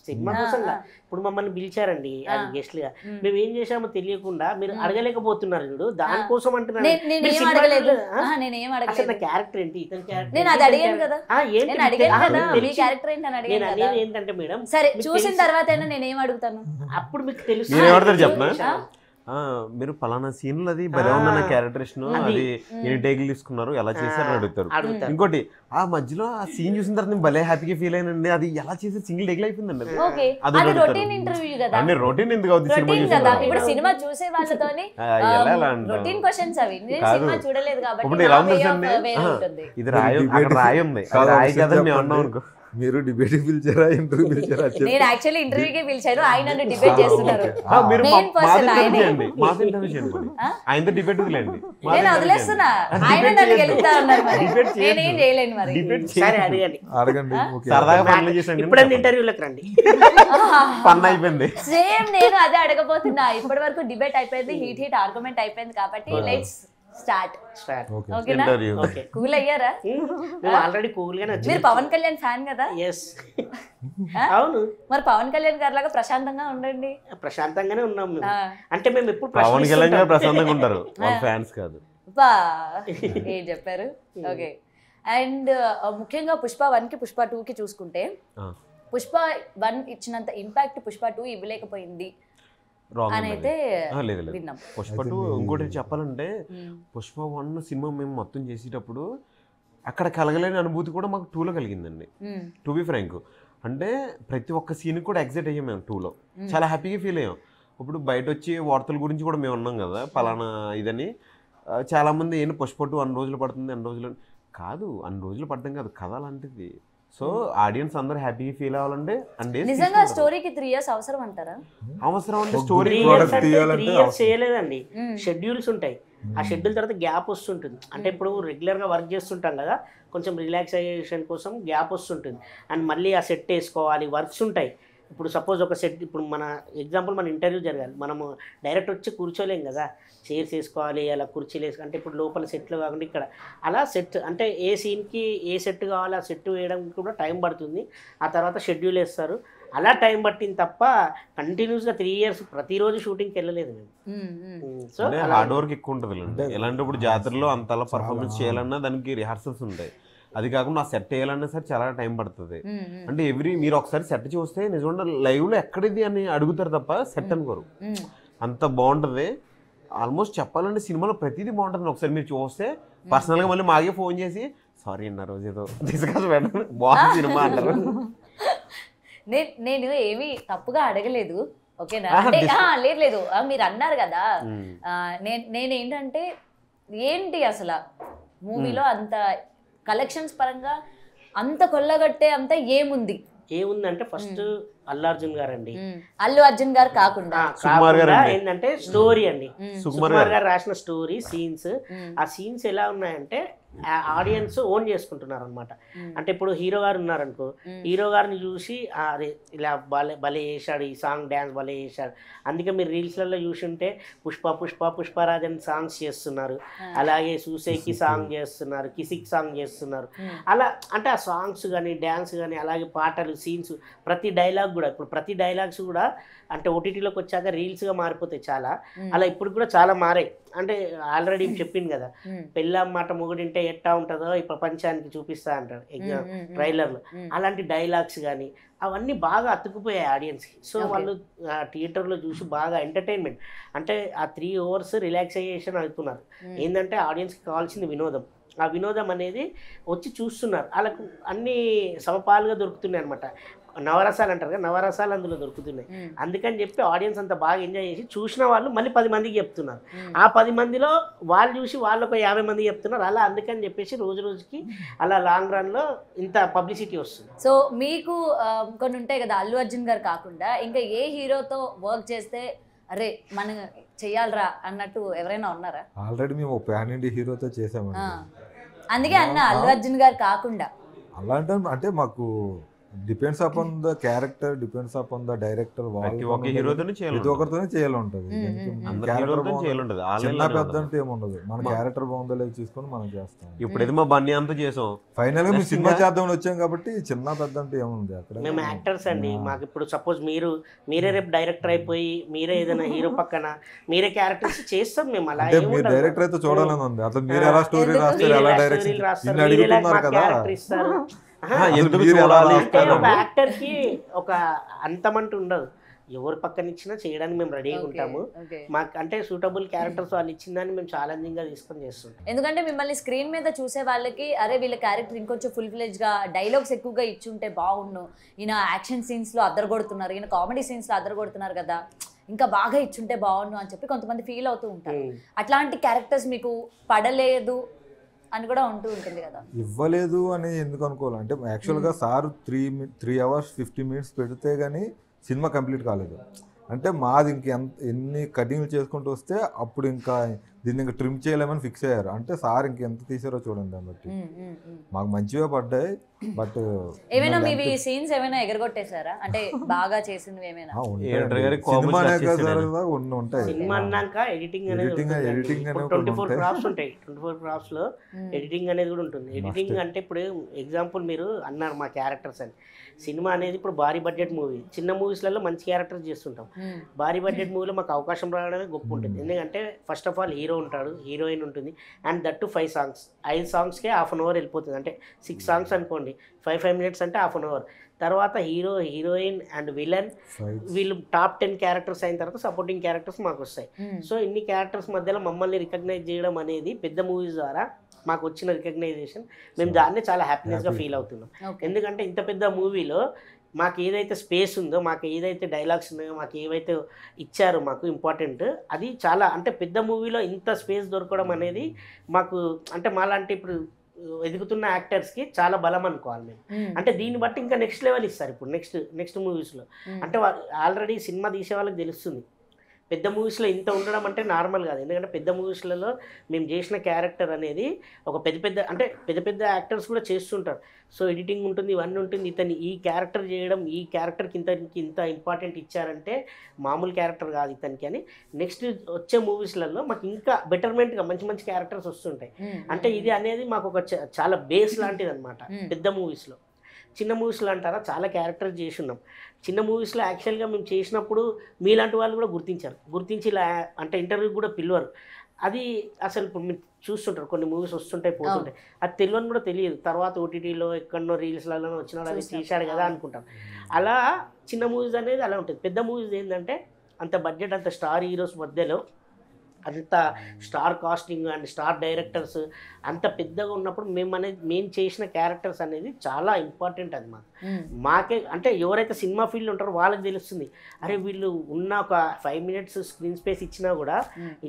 సినిమా కోసం ఇప్పుడు మమ్మల్ని పిలిచారండి అది గెస్ట్ గా, మేము ఏం చేసామో తెలియకుండా మీరు అడగలేకపోతున్నారు చూడు, దానికోసం అంటున్నారు. క్యారెక్టర్ ఏంటి, ఇతని క్యారెక్టర్ ఏంటంటే మేడం సరే చూసిన తర్వాత నేనేం అడుగుతాను అప్పుడు మీకు తెలుసు. మీరు పలానా సీన్లు అది భలే ఉందన్న క్యారెక్టరేషన్, అది ఎన్ని టేకులు తీసుకున్నారు, ఎలా చేశారు అని అడుగుతారు. ఇంకోటి ఆ మధ్యలో ఆ సీన్ చూసిన తర్వాత నేను భలే హ్యాపీగా ఫీల్ అయినండి, అది ఎలా చేసి సింగిల్ టేక్ అయిపోయిందండి. అది రొటీన్ ఎందుకు అవుతుంది సినిమా చూసి? ఇప్పుడు సినిమా చూసే వాళ్ళతోని రొటీన్ క్వశ్చన్స్ అవి, సినిమా చూడలేదు కాబట్టి ఇది రాయి ఉంది, రాయి కదా మేము అన్నాం అనుకో. మీరు డిబేట్ పిలిచారా ఇంటర్వ్యూ పిలిచారా? నేను యాక్చువల్లీ ఇంటర్వ్యూకే పిలిచాను, ఆయన నన్ను డిబేట్ చేస్తున్నారు. ఆయనతో డిబేట్ వదిలేండి, నేను వదిలేస్తున్నా, ఆయన నన్ను గెలుస్తా ఉన్నారు, మరి నేనేం చేయలేను. మరి అడగండి, సరదాగా పనులు చేసండి, ఇప్పుడైనా ఇంటర్వ్యూలకు రండి. పన్ను అయిపోయింది. సేమ్ నేను అదే అడగబోతున్నా. ఇప్పటి వరకు డిబేట్ అయిపోయింది, హీట్ ఆర్గ్యుమెంట్ అయిపోయింది కాబట్టి లెట్స్ స్టార్ట్. ఓకేనా? కూల్ అయ్యారా? ఆల్రెడీ కూల్ గానే మీరు పవన్ కళ్యాణ్ ఫ్యాన్ కదా? అవును. మరి పవన్ కళ్యాణ్ గారి లాగా ప్రశాంతంగా ఉండండి. ప్రశాంతంగానే ఉన్నాం మేము, అంటే మేము ఎప్పుడు పవన్ కళ్యాణ్ గారు ప్రశాంతంగా ఉంటారు, ఫ్యాన్స్ కాదు. ఏం చెప్పారు? ఓకే. అండ్ ముఖ్యంగా పుష్ప 1 కి పుష్ప 2 కి చూసుకుంటే పుష్ప 1 ఇచ్చినంత ఇంపాక్ట్ పుష్ప 2 ఇవ్వలేకపోయింది అని అయితే విన్నాం. పుష్ప 2 ఇంకోటి చెప్పాలంటే పుష్ప 1 సినిమా మేము మొత్తం చేసేటప్పుడు అక్కడ కలగలేని అనుభూతి కూడా మాకు 2లో కలిగిందండి. టు బి ఫ్రాంక్, అంటే ప్రతి ఒక్క సీన్ కూడా ఎగ్జైట్ అయ్యాం మేము 2లో, చాలా హ్యాపీగా ఫీల్ అయ్యాం. ఇప్పుడు బయట వచ్చి వార్తల గురించి కూడా మేము ఉన్నాం కదా పలానా ఇదని, చాలామంది ఏంటి పుష్ప 2 అన్ని రోజులు పడుతుంది, అన్ని రోజులు కాదు, అన్ని రోజులు పడడం కాదు, కథ లాంటిది. సో ఆడియన్స్ అందరూ హ్యాపీగా ఫీల్ అవ్వాలంటే నిజంగా స్టోరీకి 3 years అవసరం అంటారా? అవసరం అంటే స్టోరీ 3 years చేయలేదండి, షెడ్యూల్స్ ఉంటాయి. ఆ షెడ్యూల్ తర్వాత గ్యాప్ వస్తుంటుంది. అంటే ఇప్పుడు రెగ్యులర్గా వర్క్ చేస్తుంటాం కదా, కొంచెం రిలాక్సేషన్ కోసం గ్యాప్ వస్తుంటుంది. అండ్ మళ్ళీ ఆ సెట్ వేసుకోవాలి, వర్క్స్ ఉంటాయి. ఇప్పుడు సపోజ్ ఒక సెట్, ఇప్పుడు మన ఎగ్జాంపుల్ మన ఇంటర్వ్యూ జరగాలి, మనము డైరెక్ట్ వచ్చి కూర్చోలేం కదా, చైర్స్ వేసుకోవాలి, అలా కుర్చీలు వేసుకో, అంటే ఇప్పుడు లోపల సెట్లు కాకుండా ఇక్కడ అలా సెట్, అంటే ఏ సీన్కి ఏ సెట్ కావాలి ఆ సెట్ వేయడం కూడా టైం పడుతుంది. ఆ తర్వాత షెడ్యూల్ వేస్తారు, అలా టైం పట్టింది తప్ప కంటిన్యూస్గా 3 years ప్రతిరోజు షూటింగ్కి వెళ్ళలేదు మేము. సో హార్డ్ వర్క్ ఎక్కువ ఉంటుంది. ఎలాంటి ఇప్పుడు జాతరలో అంతలా పర్ఫార్మెన్స్ చేయాలన్నా దానికి రిహార్సల్స్ ఉంటాయి. అది కాకుండా ఆ సెట్ వేయాలన్నా సరే చాలా టైం పడుతుంది. అంటే మీరు ఒకసారి సెట్ చూస్తే నిజంగా లైవ్లో ఎక్కడిది అని అడుగుతారు తప్ప సెట్ అనుకోరు, అంత బాగుంటుంది. ఆల్మోస్ట్ చెప్పాలంటే సినిమాలో ప్రతిదీ బాగుంటుంది. ఒకసారి మీరు చూస్తే పర్సనల్గా మళ్ళీ మాకే ఫోన్ చేసి సారీ అన్న రోజు ఏదో డిస్కస్ పెట్టండి బాగుంది సినిమా అంటారు. నేను ఏమీ తప్పుగా అడగలేదు, ఓకేనా? అంటే లేదు మీరు అన్నారు కదా, నేనేంటంటే ఏంటి అసలు మూవీలో అంత కలెక్షన్స్ పరంగా అంత కొల్లగట్టే అంత ఏముందంటే ఫస్ట్ అల్లు అర్జున్ గారు అండి, అల్లు అర్జున్ గారు కాకుండా ఏంటంటే స్టోరీ అండి, సుకుమార్ గారు రాసిన స్టోరీ, సీన్స్. ఆ సీన్స్ ఎలా ఉన్నాయంటే ఆడియన్స్ ఓన్ చేసుకుంటున్నారు అనమాట. అంటే ఇప్పుడు హీరో గారు ఉన్నారనుకో, హీరో గారిని చూసి అరే ఇలా భలే చేశాడు, ఈ సాంగ్ డ్యాన్స్ భలే చేశాడు. అందుకే మీరు రీల్స్లలో చూసుంటే పుష్పరాజ్ అని సాంగ్స్ చేస్తున్నారు, అలాగే సూసేకి సాంగ్ చేస్తున్నారు, కిసిక్ సాంగ్ చేస్తున్నారు. అలా అంటే ఆ సాంగ్స్ కానీ డ్యాన్స్ కానీ అలాగే పాటలు, సీన్స్, ప్రతి డైలాగ్ కూడా, ఇప్పుడు ప్రతి డైలాగ్స్ కూడా అంటే ఓటీటీలోకి వచ్చాక రీల్స్గా మారిపోతాయి చాలా. అలా ఇప్పుడు కూడా చాలా మారాయి. అంటే ఆల్రెడీ చెప్పింది కదా, పెళ్ళాం మాట మొగుడింటే ఎట్టా ఉంటుందో ఈ ప్రపంచానికి చూపిస్తా అంటారు ట్రైలర్లో. అలాంటి డైలాగ్స్ కానీ అవన్నీ బాగా అతుక్కుపోయాయి ఆడియన్స్కి. సో వాళ్ళు థియేటర్లో చూసి బాగా ఎంటర్టైన్మెంట్, అంటే ఆ 3 hours రిలాక్సేషన్ అవుతున్నారు. ఏంటంటే ఆడియన్స్కి కావాల్సింది వినోదం. ఆ వినోదం అనేది వచ్చి చూస్తున్నారు, వాళ్ళకు అన్ని సమపాలుగా దొరుకుతున్నాయి అనమాట. నవరసాలు అంటారు కదా, నవరసాలు అందులో దొరుకుతున్నాయి. అందుకని చెప్పి ఆడియన్స్ అంతా బాగా ఎంజాయ్ చేసి చూసిన వాళ్ళు మళ్ళీ 10 మందికి చెప్తున్నారు. ఆ 10 మందిలో వాళ్ళు చూసి వాళ్ళకు 50 మందికి చెప్తున్నారు. అలా అందుకని చెప్పేసి రోజు రోజుకి అలా లాంగ్ రన్లో ఇంత పబ్లిసిటీ వస్తుంది. సో మీకు కొన్ని ఉంటాయి కదా, అల్లు అర్జున్ గారు కాకుండా ఇంకా ఏ హీరోతో వర్క్ చేస్తే అరే మనం చెయ్యాలరా అన్నట్టు ఎవరైనా ఉన్నారా? ఆల్రెడీ మేము పాన్ ఇండియా హీరోతో చేసామండి, అందుకే అన్న అల్లు అర్జున్ గారు కాకుండా. అలా అంటే మాకు depends upon the character, depends upon the director. ప్రతి ఒక్కరితోనే చేయాలి ఉంటుంది. చిన్న పెద్ద అంటే ఏముండదు, మన క్యారెక్టర్ బాగుందో లేదు చూసుకొని మనం చేస్తాం. ఇప్పుడు మా బన్నీ అంతా చేసాం, ఫైనల్ గా మేము సినిమా చేద్దామని వచ్చాం కాబట్టి చిన్న పెద్ద అంటే ఏముంది అక్కడ. మేము యాక్టర్స్ అండి, మాకు ఇప్పుడు సపోజ్ మీరే రేపు డైరెక్టర్ అయిపోయి మీరే ఏదైనా హీరో పక్కన మీరే క్యారెక్టర్స్ చేస్తాం మేము. అలా మీరు డైరెక్టర్ అయితే చూడాలని ఉంది, అసలు మీరు ఎలా స్టోరీ రాస్తారు, ఎలా డైరెక్షన్ అడుగుతున్నారు కదా. ఒక యాక్టర్ కి ఒక అంతమంటూ ఉండదు, ఎవరు పక్కన ఇచ్చినా చేయడానికి మేము రెడీగా ఉంటాము. మాకు అంటే సూటబుల్ క్యారెక్టర్స్ వాళ్ళు ఇచ్చిందని మేము ఛాలెంజింగ్ గా తీసుకొని చేస్తుంటాం. ఎందుకంటే మిమ్మల్ని స్క్రీన్ మీద చూసే వాళ్ళకి అరే వీళ్ళ క్యారెక్టర్ ఇంకొంచెం ఫుల్ ఫ్లెడ్జ్ గా డైలాగ్స్ ఎక్కువగా ఇచ్చుంటే బాగుండు, ఈయన యాక్షన్ సీన్స్ లో అద్దరగొడుతున్నారు, ఈయన కామెడీ సీన్స్ లో అద్దరగొడుతున్నారు కదా, ఇంకా బాగా ఇచ్చుంటే బాగుండు అని చెప్పి కొంతమంది ఫీల్ అవుతూ ఉంటారు. అట్లాంటి క్యారెక్టర్స్ మీకు పడలేదు అని కూడా ఉంటూ ఉంటుంది కదా. ఇవ్వలేదు అని ఎందుకు అనుకోవాలి అంటే, యాక్చువల్గా సార్ 3 hours 50 minutes పెడితే కానీ సినిమా కంప్లీట్ కాలేదు. అంటే మాది ఎన్ని కటింగ్లు చేసుకుంటూ వస్తే అప్పుడు ఇంకా దీన్ని ఇంకా ట్రిమ్ చేయలేమని ఫిక్స్ అయ్యారు. అంటే సార్ ఇంకెంత తీసారో చూడండి, దాన్ని బట్టి మాకు మంచిగా పడ్డాయి. బట్ ఏమైనా మీ సీన్స్ ఏమైనా ఎగరగొట్టేసారా అంటే బాగా చేసినవి ఏమైనా? సినిమా ఉంటాయి. సినిమా అన్నాక ఎడిటింగ్ అనేది 24 క్రాఫ్ట్స్ ఉంటాయి. 24 క్రాఫ్ట్స్ లో ఎడిటింగ్ అనేది కూడా ఉంటుంది. ఎడిటింగ్ అంటే ఇప్పుడు ఎగ్జాంపుల్ మీరు అన్నారు మా క్యారెక్టర్స్ అని, సినిమా అనేది ఇప్పుడు భారీ బడ్జెట్ మూవీ, చిన్న మూవీస్లలో మంచి క్యారెక్టర్స్ చేస్తుంటాం. భారీ బడ్జెట్ మూవీలో మాకు అవకాశం రావడమే గొప్ప ఉంటుంది. ఎందుకంటే ఫస్ట్ ఆఫ్ ఆల్ హీరో ఉంటాడు, హీరోయిన్ ఉంటుంది, and that to 5 songs. 5 sangsకే ½ an hour వెళ్ళిపోతుంది. అంటే 6 songs అనుకోండి, 5 minutes అంటే ½ an hour. తర్వాత హీరో, హీరోయిన్ అండ్ విలన్ వీళ్ళు టాప్ 10 క్యారెక్టర్స్ అయిన తర్వాత సపోర్టింగ్ క్యారెక్టర్స్ మాకు వస్తాయి. సో ఇన్ని క్యారెక్టర్స్ మధ్యలో మమ్మల్ని రికగ్నైజ్ చేయడం అనేది పెద్ద మూవీస్ ద్వారా మాకు వచ్చిన రికగ్నైజేషన్. మేము దాన్ని చాలా హ్యాపీనెస్గా ఫీల్ అవుతున్నాం. ఎందుకంటే ఇంత పెద్ద మూవీలో మాకు ఏదైతే స్పేస్ ఉందో, మాకు ఏదైతే డైలాగ్స్ ఉన్నాయో, మాకు ఏవైతే ఇచ్చారో మాకు ఇంపార్టెంట్, అది చాలా అంటే పెద్ద మూవీలో ఇంత స్పేస్ దొరకడం అనేది మాకు అంటే మాలాంటి ఇప్పుడు ఎదుగుతున్న యాక్టర్స్కి చాలా బలం అనుకోవాలి మేము. అంటే దీన్ని బట్టి ఇంకా నెక్స్ట్ లెవెల్ ఇస్తారు ఇప్పుడు నెక్స్ట్ మూవీస్లో. అంటే ఆల్రెడీ సినిమా తీసే వాళ్ళకి తెలుస్తుంది పెద్ద మూవీస్లో ఇంత ఉండడం అంటే నార్మల్ కాదు. ఎందుకంటే పెద్ద మూవీస్లలో మేము చేసిన క్యారెక్టర్ అనేది ఒక పెద్ద పెద్ద యాక్టర్స్ కూడా చేస్తుంటారు. సో ఎడిటింగ్ ఉంటుంది, ఇవన్నీ ఉంటుంది. ఇతని ఈ క్యారెక్టర్ చేయడం, ఈ క్యారెక్టర్కి ఇంత ఇంపార్టెంట్ ఇచ్చారంటే మామూలు క్యారెక్టర్ కాదు ఇతనికి అని. నెక్స్ట్ వచ్చే మూవీస్లలో మాకు ఇంకా బెటర్మెంట్గా మంచి మంచి క్యారెక్టర్స్ వస్తుంటాయి. అంటే ఇది అనేది మాకు ఒక చాలా బేస్ లాంటిది అనమాట పెద్ద మూవీస్లో. చిన్న మూవీస్లో అంటారా చాలా క్యారెక్టర్స్ చేసి ఉన్నాం. చిన్న మూవీస్లో యాక్చువల్గా మేము చేసినప్పుడు మీలాంటి వాళ్ళు కూడా గుర్తించి ఇలా అంటే ఇంటర్వ్యూ కూడా పిలవరు. అది అసలు ఇప్పుడు మీరు చూస్తుంటారు కొన్ని మూవీస్ వస్తుంటాయి పోతుంటాయి, అది తెలియని కూడా తెలియదు. తర్వాత ఓటీటీలో ఎక్కడనో రీల్స్లలో వచ్చిన అది తీశాడు కదా అనుకుంటాం. అలా చిన్న మూవీస్ అనేది అలా ఉంటుంది. పెద్ద మూవీస్ ఏంటంటే అంత బడ్జెట్, అంత స్టార్ హీరోస్ మధ్యలో అంత star casting and star directors అంత పెద్దగా ఉన్నప్పుడు మేము చేసిన క్యారెక్టర్స్ అనేది చాలా ఇంపార్టెంట్. అది మాకే అంటే ఎవరైతే సినిమా ఫీల్డ్ ఉంటారో వాళ్ళకి తెలుస్తుంది. అరే వీళ్ళు ఉన్న ఒక 5 minutes స్క్రీన్ స్పేస్ ఇచ్చినా కూడా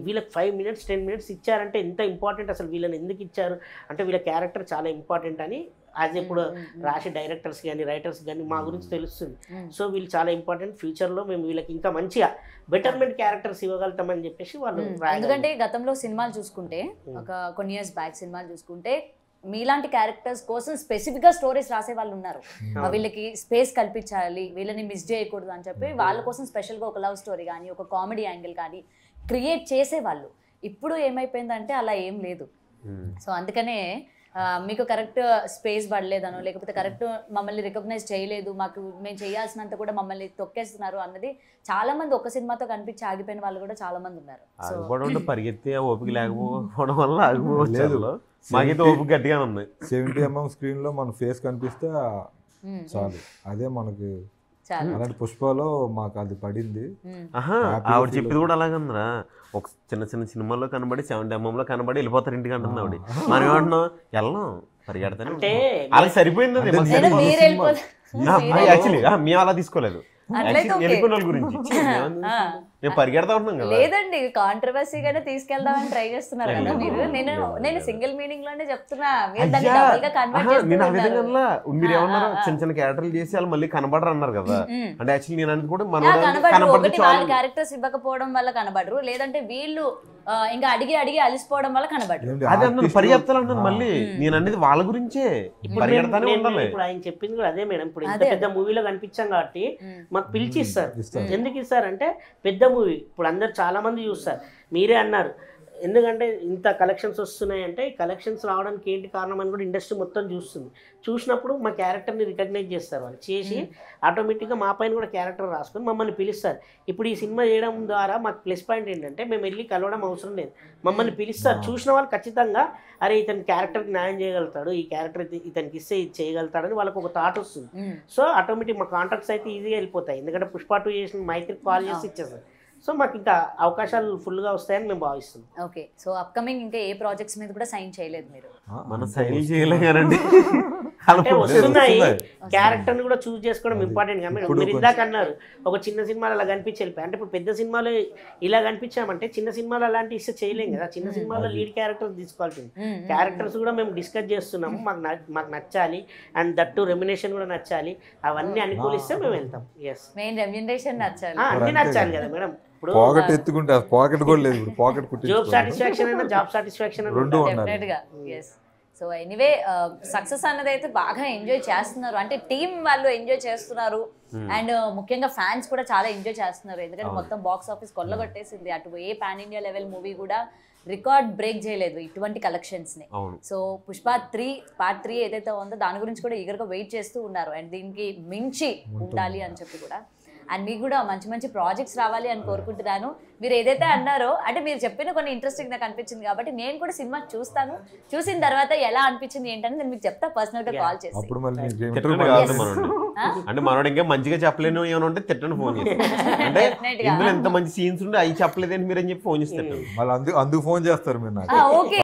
వీళ్ళకి 5 minutes 10 minutes ఇచ్చారంటే ఎంత ఇంపార్టెంట్, అసలు వీళ్ళని ఎందుకు ఇచ్చారు అంటే వీళ్ళ క్యారెక్టర్ చాలా ఇంపార్టెంట్ అని యాజ్ ఇప్పుడు రాసే డైరెక్టర్స్ కానీ రైటర్స్ కానీ మా గురించి తెలుస్తుంది. సో వీళ్ళు చాలా ఇంపార్టెంట్, ఫ్యూచర్లో మేము వీళ్ళకి ఇంకా మంచిగా బెటర్మెంట్ క్యారెక్టర్స్ ఇవ్వగలుగుతామని చెప్పేసి వాళ్ళు. ఎందుకంటే గతంలో సినిమాలు చూసుకుంటే ఒక కొన్ని ఇయర్స్ బ్యాక్ సినిమాలు చూసుకుంటే మీలాంటి క్యారెక్టర్స్ కోసం స్పెసిఫిక్గా స్టోరీస్ రాసే వాళ్ళు ఉన్నారు. వీళ్ళకి స్పేస్ కల్పించాలి, వీళ్ళని మిస్ చేయకూడదు అని చెప్పి వాళ్ళ కోసం స్పెషల్గా ఒక లవ్ స్టోరీ కానీ ఒక కామెడీ యాంగిల్ కానీ క్రియేట్ చేసేవాళ్ళు. ఇప్పుడు ఏమైపోయిందంటే అలా ఏం లేదు. సో అందుకనే మీకు కరెక్ట్ స్పేస్ పడలేదనో లేకపోతే కరెక్ట్ మమ్మల్ని రికగ్నైజ్ చేయలేదు, మేము చేయాల్సినంత కూడా మమ్మల్ని తొక్కేస్తున్నారు అన్నది చాలా మంది ఒక సినిమాతో కనిపించి ఆగిపోయిన వాళ్ళు కూడా చాలా మంది ఉన్నారు. పరిగెత్తే ఓపిక లేకపోవడం వల్ల ఆగిపోలేదు. మాకైతే ఓపిక గట్టిగా ఉంది. 70mm స్క్రీన్ లో మన ఫేస్ కనిపిస్తే చాలు, అదే మనకి. అలాంటి పుష్పలో మాకు అది పడింది. ఆవిడ చెప్పింది కూడా అలాగందరా, ఒక చిన్న సినిమాల్లో కనబడి 70mm లో కనబడి వెళ్ళిపోతారు ఇంటికి అంటుంది ఆవిడ. మనం ఏమంటున్నాం వెళ్ళం పరిగెడతానే అలా సరిపోయింది. యాక్చువల్లీ మేము అలా తీసుకోలేదు వెళ్ళిపోయిన వాళ్ళ గురించి, మేము పరిగెడతా ఉంటున్నాం కదా. లేదండి కాంట్రవర్సీగానే తీసుకెళ్దామని ట్రై చేస్తున్నారు కదా మీరు. నేను సింగిల్ మీనింగ్ లోనే చెప్తున్నా. నేను ఆ విధంగా మీరు ఏమన్నారు చిన్న క్యారెక్టర్లు చేసి వాళ్ళు మళ్ళీ కనబడరు అన్నారు కదా. అంటే యాక్చువల్లీ నేను అనేది కూడా మన క్యారెక్టర్స్ ఇవ్వకపోవడం వల్ల కనబడరు, లేదంటే వీళ్ళు ఇంకా అడిగి అలిసిపోవడం వల్ల కనబడరు. అదే అన్నాను పరిగెత్తాలి అన్నాను. మళ్ళీ నేను అనేది వాళ్ళ గురించే పరిగెడతానే ఉండాలి. ఇప్పుడు ఆయన చెప్పింది కూడా అదే మేడం. ఇప్పుడు ఇంత పెద్ద మూవీలో కనిపించాం కాబట్టి మాకు పిలిచి ఇస్తారు. ఎందుకు ఇస్తారంటే పెద్ద మూవీ ఇప్పుడు అందరు చాలా మంది చూస్తారు. మీరే అన్నారు ఎందుకంటే ఇంత కలెక్షన్స్ వస్తున్నాయి అంటే కలెక్షన్స్ రావడానికి ఏంటి కారణం అని కూడా ఇండస్ట్రీ మొత్తం చూస్తుంది. చూసినప్పుడు మా క్యారెక్టర్ని రికగ్నైజ్ చేస్తారు. వాళ్ళు చేసి ఆటోమేటిక్గా మా పైన కూడా క్యారెక్టర్ రాసుకొని మమ్మల్ని పిలుస్తారు. ఇప్పుడు ఈ సినిమా చేయడం ద్వారా మాకు ప్లస్ పాయింట్ ఏంటంటే మేము వెళ్ళి కలవడం అవసరం లేదు, మమ్మల్ని పిలుస్తారు. చూసిన వాళ్ళు ఖచ్చితంగా అరే ఇతని క్యారెక్టర్కి న్యాయం చేయగలుగుతాడు, ఈ క్యారెక్టర్ ఇతనికి ఇస్తే ఇది చేయగలుగుతాడని వాళ్ళకి ఒక థాట్ వస్తుంది. సో ఆటోమేటిక్ మా కాంట్రాక్ట్స్ అయితే ఈజీగా వెళ్ళిపోతాయి. ఎందుకంటే పుష్ప 2 చేసిన మైత్రికి కాల్ చేసి ఇచ్చేస్తారు. సో మాకు ఇంకా అవకాశాలు ఫుల్గా వస్తాయని మేము భావిస్తున్నాం. ఓకే, సో అప్కమింగ్ ఇంకా ఏ ప్రాజెక్ట్స్ మీద కూడా సైన్ చేయలేదు మీరు? మనం సైన్ చేయలేదండి. అంటే వస్తున్నాయి, క్యారెక్టర్ని కూడా చూస్ చేసుకోవడం ఇంపార్టెంట్ గా. మీరు ఇందాక అన్నారు ఒక చిన్న సినిమాలో అలా కనిపించి వెళ్ళిపోయి, అంటే ఇప్పుడు పెద్ద సినిమాలో ఇలా కనిపించామంటే చిన్న సినిమాలో అలాంటి ఇస్తే చేయలేం కదా. చిన్న సినిమాలో లీడ్ క్యారెక్టర్స్ తీసుకోవాల్సింది. క్యారెక్టర్స్ కూడా మేము డిస్కస్ చేస్తున్నాము, మాకు నచ్చాలి అండ్ దట్టు రెమ్యునేషన్ కూడా నచ్చాలి. అవన్నీ అనుకూలిస్తే మేము వెళ్తాం. ఎస్, మెయిన్ రెమ్యునేషన్ నచ్చాలి, అన్ని నచ్చాలి కదా మేడం. పాకెట్ ఎత్తుకుంటే పాకెట్ కూడా లేదు, పాకెట్ జాబ్ సాటిస్ఫాక్షన్ అయినా జాబ్ సాటిస్ఫాక్షన్ డెఫినెట్ గా. ఎస్, సో ఎనీవే సక్సెస్ అన్నది అయితే బాగా ఎంజాయ్ చేస్తున్నారు, అంటే టీం వాళ్ళు ఎంజాయ్ చేస్తున్నారు అండ్ ముఖ్యంగా ఫ్యాన్స్ కూడా చాలా ఎంజాయ్ చేస్తున్నారు. ఎందుకంటే మొత్తం బాక్స్ ఆఫీస్ కొల్లగొట్టేసింది. అటు ఏ పాన్ ఇండియా లెవెల్ మూవీ కూడా రికార్డ్ బ్రేక్ చేయలేదు ఇటువంటి కలెక్షన్స్ ని. సో పుష్ప 3 పార్ట్ 3 ఏదైతే ఉందో దాని గురించి కూడా ఈగర్గా వెయిట్ చేస్తూ ఉన్నారు. అండ్ దీనికి మించి ఉండాలి అని చెప్పి కూడా, అండ్ మీకు కూడా మంచి మంచి ప్రాజెక్ట్స్ రావాలి అని కోరుకుంటున్నాను. మీరు ఏదైతే అన్నారో అంటే మీరు చెప్పిన కొన్ని ఇంట్రెస్టింగ్ నాకు అనిపించింది కాబట్టి నేను కూడా సినిమా చూస్తాను. చూసిన తర్వాత ఎలా అనిపించింది ఏంటని నేను మీకు చెప్తా పర్సనల్ గా కాల్ చేసి. అంటే మనోడు ఇంకా మంచిగా చెప్పలేను ఏమైనా ఉంటే తిట్టండి ఫోన్ చేసి, అంటే ఇందులో ఎంత మంచి సీన్స్ ఉంటే అవి చెప్పలేదని మీరు అని చెప్పి ఫోన్ చేస్తారు. అందుకు ఫోన్ చేస్తారు మీరు నాకు. ఓకే.